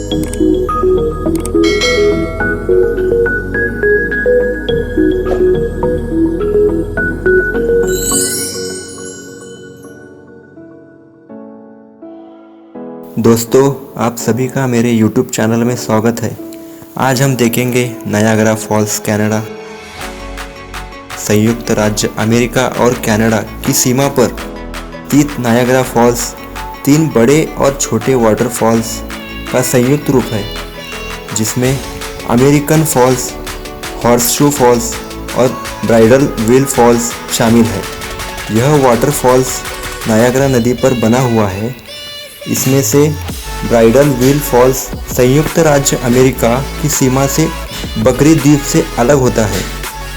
दोस्तों, आप सभी का मेरे YouTube चैनल में स्वागत है। आज हम देखेंगे नायाग्रा फॉल्स कनाडा, संयुक्त राज्य अमेरिका और कनाडा की सीमा पर स्थित नायाग्रा फॉल्स 3 बड़े और छोटे वाटरफॉल्स का संयुक्त रूप है, जिसमें अमेरिकन फॉल्स, हॉर्सशू फॉल्स और ब्राइडल व्हील फॉल्स शामिल है। यह वाटरफॉल्स नायाग्रा नदी पर बना हुआ है। इसमें से ब्राइडल व्हील फॉल्स संयुक्त राज्य अमेरिका की सीमा से बकरी द्वीप से अलग होता है।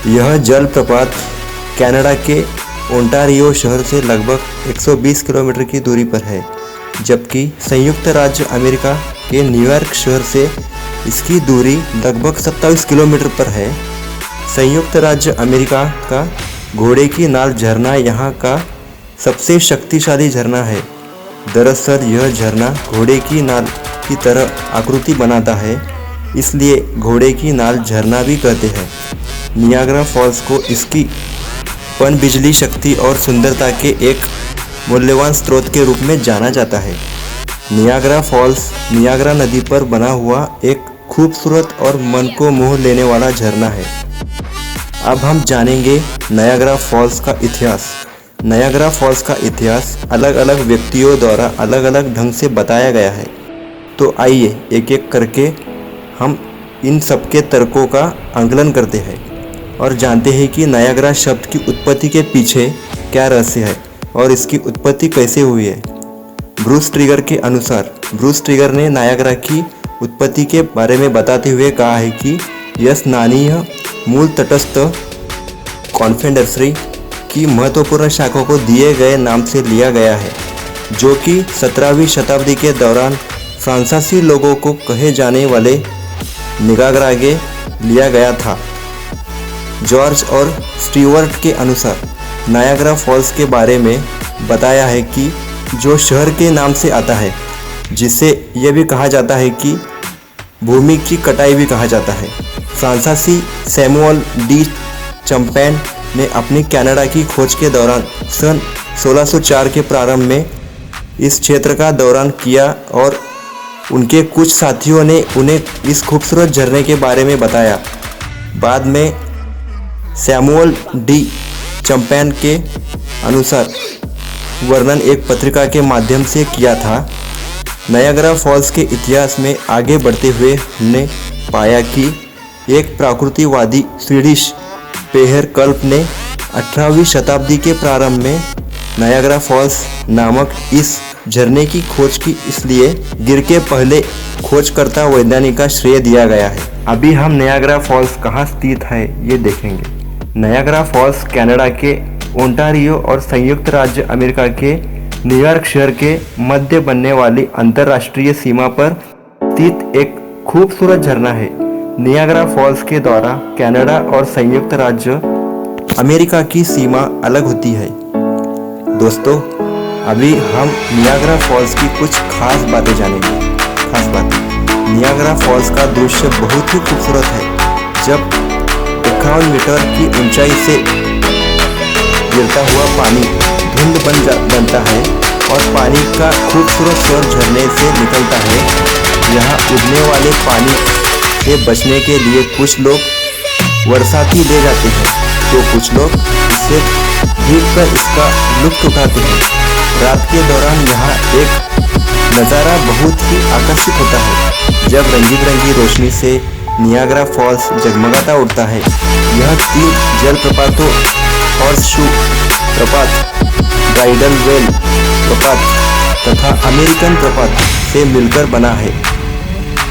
यह जलप्रपात कनाडा के ओंटारियो शहर से लगभग 120 किलोमीटर की दूरी पर है, जबकि संयुक्त राज्य अमेरिका के न्यूयॉर्क शहर से इसकी दूरी लगभग 27 किलोमीटर पर है। संयुक्त राज्य अमेरिका का घोड़े की नाल झरना यहाँ का सबसे शक्तिशाली झरना है। दरअसल यह झरना घोड़े की नाल की तरह आकृति बनाता है, इसलिए घोड़े की नाल झरना भी कहते हैं। नियाग्रा फॉल्स को इसकी पनबिजली शक्ति और सुंदरता के एक मूल्यवान स्रोत के रूप में जाना जाता है। नियाग्रा फॉल्स नियाग्रा नदी पर बना हुआ एक खूबसूरत और मन को मोह लेने वाला झरना है। अब हम जानेंगे नायाग्रा फॉल्स का इतिहास। नायाग्रा फॉल्स का इतिहास अलग अलग व्यक्तियों द्वारा अलग अलग ढंग से बताया गया है। तो आइए एक एक करके हम इन सबके तर्कों का आंकलन करते हैं और जानते हैं कि नायाग्रा शब्द की उत्पत्ति के पीछे क्या रहस्य है और इसकी उत्पत्ति कैसे हुई है। ब्रूस ट्रिगर के अनुसार ब्रूस ट्रिगर ने नायाग्रा की उत्पत्ति के बारे में बताते हुए कहा है कि यह स्नानीय मूल तटस्थ कॉन्फेडरेसी की महत्वपूर्ण शाखा को दिए गए नाम से लिया गया है, जो कि 17वीं शताब्दी के दौरान फ्रांसीसी लोगों को कहे जाने वाले नियाग्रागे लिया गया था। जॉर्ज और स्टीवर्ट के अनुसार नायाग्रा फॉल्स के बारे में बताया है कि जो शहर के नाम से आता है, जिसे यह भी कहा जाता है कि भूमि की कटाई भी कहा जाता है। फ्रांसीसी सैमुअल डी चैंपैन ने अपनी कनाडा की खोज के दौरान सन 1604 के प्रारंभ में इस क्षेत्र का दौरान किया और उनके कुछ साथियों ने उन्हें इस खूबसूरत झरने के बारे में बताया। बाद में सैमुअल डी चैंपैन के अनुसार वर्णन एक पत्रिका के माध्यम से किया था। नायाग्रा फॉल्स के इतिहास में आगे बढ़ते हुए हमने पाया कि एक प्रकृतिवादी स्वीडिश पेहर कल्प ने 18वीं शताब्दी के प्रारंभ में नायाग्रा फॉल्स नामक इस झरने की खोज की, इसलिए गिर के पहले खोजकर्ता वैज्ञानिक का श्रेय दिया गया है। अभी हम नायाग्रा फॉल्स कहाँ स्थित है ये देखेंगे। नायाग्रा फॉल्स कनाडा के ओंटारियो और संयुक्त राज्य अमेरिका के न्यूयॉर्क शहर के मध्य बनने वाली अंतर्राष्ट्रीय सीमा पर स्थित एक खूबसूरत झरना है। नियाग्रा फॉल्स के द्वारा कनाडा और संयुक्त राज्य अमेरिका की सीमा अलग होती है। दोस्तों, अभी हम नियाग्रा फॉल्स की कुछ खास बातें जानेंगे। खास बातें, नियाग्रा फॉल्स का दृश्य बहुत ही खूबसूरत है। जब 51 मीटर की ऊंचाई से गिरता हुआ पानी धुंध बनता है और पानी का खूबसूरत स्वर झरने से निकलता है। यहाँ उड़ने वाले पानी से बचने के लिए कुछ लोग बरसाती ले जाते हैं, तो कुछ लोग इससे भीगकर इसका लुत्फ उठाते हैं। रात के दौरान यहाँ एक नज़ारा बहुत ही आकर्षित होता है, जब रंगी बिरंगी रोशनी से नियाग्रा फॉल्स जगमगाता उठता है। यह 3 जलप्रपातों हॉर्सशू प्रपात, ब्राइडल व्हील प्रपात तथा अमेरिकन प्रपात से मिलकर बना है।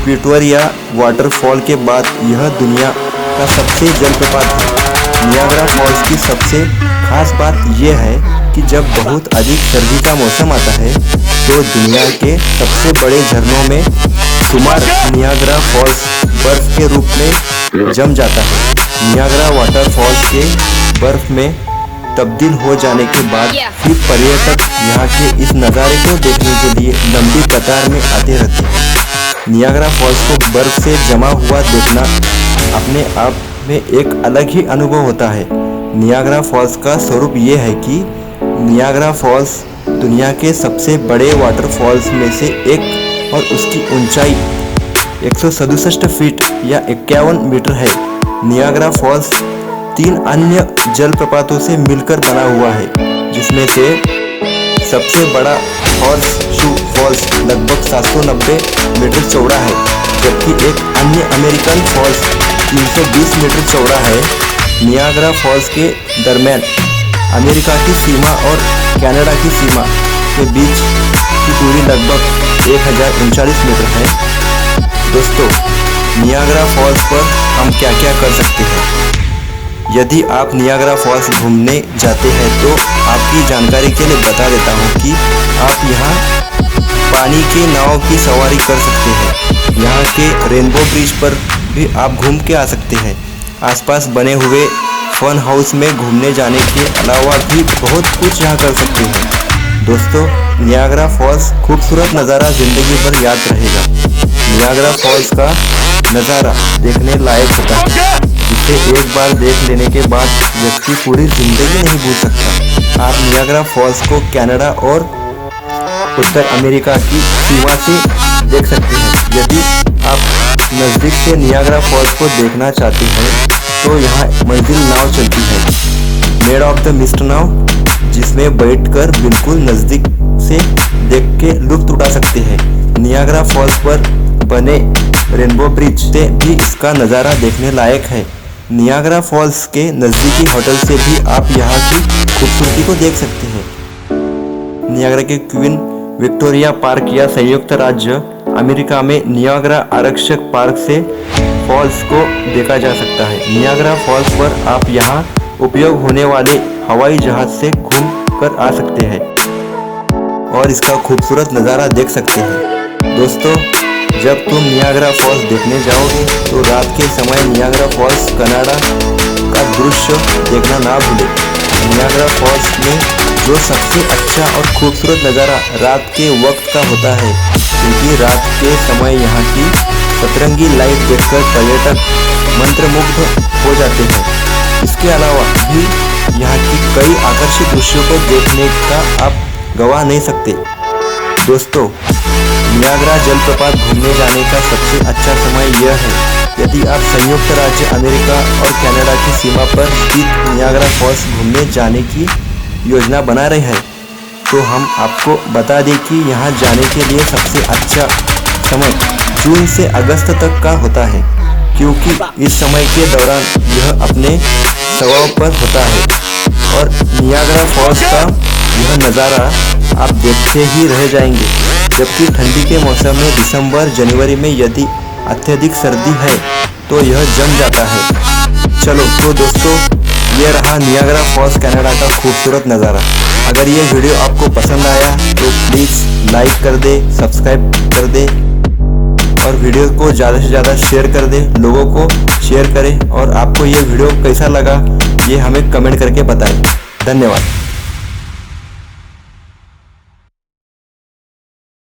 विक्टोरिया वाटरफॉल के बाद यह दुनिया का सबसे जलप्रपात है। नियाग्रा फॉल्स की सबसे खास बात यह है कि जब बहुत अधिक सर्दी का मौसम आता है तो दुनिया के सबसे बड़े झरनों में शुमार नियाग्रा फॉल्स बर्फ के रूप में जम जाता है। नियाग्रा वाटरफॉल्स के बर्फ में तब्दील हो जाने के बाद फिर पर्यटक यहाँ के इस नज़ारे को देखने के लिए लंबी कतार में आते रहते हैं। नियाग्रा फॉल्स को बर्फ से जमा हुआ देखना अपने आप में एक अलग ही अनुभव होता है। नियाग्रा फॉल्स का स्वरूप ये है कि नियाग्रा फॉल्स दुनिया के सबसे बड़े वाटरफॉल्स में से एक और उसकी ऊंचाई 167 फीट या 51 मीटर है। नियाग्रा फॉल्स 3 अन्य जलप्रपातों से मिलकर बना हुआ है, जिसमें से सबसे बड़ा हॉर्स शू फॉल्स लगभग 790 मीटर चौड़ा है, जबकि एक अन्य अमेरिकन फॉल्स 320 मीटर चौड़ा है। नियाग्रा फॉल्स के दरमियान अमेरिका की सीमा और कनाडा की सीमा के बीच की दूरी लगभग 1039 मीटर है। दोस्तों, नियाग्रा फॉल्स पर हम क्या क्या कर सकते हैं? यदि आप नियाग्रा फॉल्स घूमने जाते हैं तो आपकी जानकारी के लिए बता देता हूं कि आप यहां पानी के नाव की सवारी कर सकते हैं। यहां के रेनबो ब्रिज पर भी आप घूम के आ सकते हैं। आसपास बने हुए फन हाउस में घूमने जाने के अलावा भी बहुत कुछ यहाँ कर सकते हैं। दोस्तों, नियाग्रा फॉल्स खूबसूरत नज़ारा ज़िंदगी भर याद रहेगा। नियाग्रा फॉल्स का नज़ारा देखने लायक होता है, जिसे एक बार देख लेने के बाद व्यक्ति पूरी ज़िंदगी नहीं भूल सकता। आप नियाग्रा फॉल्स को कनाडा और उत्तर अमेरिका की सीमा से देख सकते हैं। यदि आप नज़दीक से नियाग्रा फॉल्स को देखना चाहते हैं तो यहाँ मंजिल नाव चलती है, मेड ऑफ द मिस्ट नाव, जिसमें बैठकर बिल्कुल नज़दीक से देख के लुत्फ उठा सकते हैं। नियाग्रा फॉल्स पर बने रेनबो ब्रिज से भी इसका नज़ारा देखने लायक है। नियाग्रा फॉल्स के नज़दीकी होटल से भी आप यहाँ की खूबसूरती को देख सकते हैं। नियाग्रा के क्वीन विक्टोरिया पार्क या संयुक्त राज्य अमेरिका में नियाग्रा आरक्षक पार्क से फॉल्स को देखा जा सकता है। नियाग्रा फॉल्स पर आप यहाँ उपयोग होने वाले हवाई जहाज से घूम कर आ सकते हैं और इसका खूबसूरत नज़ारा देख सकते हैं। दोस्तों, जब तुम नियाग्रा फॉल्स देखने जाओगे तो रात के समय नियाग्रा फॉल्स कनाडा का दृश्य देखना ना भूलें। नियाग्रा फॉल्स में जो सबसे अच्छा और खूबसूरत नज़ारा रात के वक्त का होता है, क्योंकि रात के समय यहाँ की सतरंगी लाइट देखकर पर्यटक मंत्रमुग्ध हो जाते हैं। इसके अलावा भी यहाँ की कई आकर्षक दृश्यों को देखने का आप गवा नहीं सकते। दोस्तों, नियाग्रा जलप्रपात घूमने जाने का सबसे अच्छा समय यह है यदि आप संयुक्त राज्य अमेरिका और कनाडा की सीमा पर स्थित नियाग्रा फॉल्स घूमने जाने की योजना बना रहे हैं, तो हम आपको बता दें कि यहाँ जाने के लिए सबसे अच्छा समय जून से अगस्त तक का होता है, क्योंकि इस समय के दौरान यह अपने स्वभाव पर होता है और नियाग्रा फॉल्स का यह नज़ारा आप देखते ही रह जाएंगे। जबकि ठंडी के मौसम में दिसंबर जनवरी में यदि अत्यधिक सर्दी है तो यह जम जाता है। चलो तो दोस्तों, ये रहा नियाग्रा फॉल्स कनाडा का खूबसूरत नज़ारा। अगर ये वीडियो आपको पसंद आया तो प्लीज़ लाइक कर दे, सब्सक्राइब कर दे और वीडियो को ज़्यादा से ज़्यादा शेयर कर दे, लोगों को शेयर करें। और आपको ये वीडियो कैसा लगा ये हमें कमेंट करके बताएं। धन्यवाद।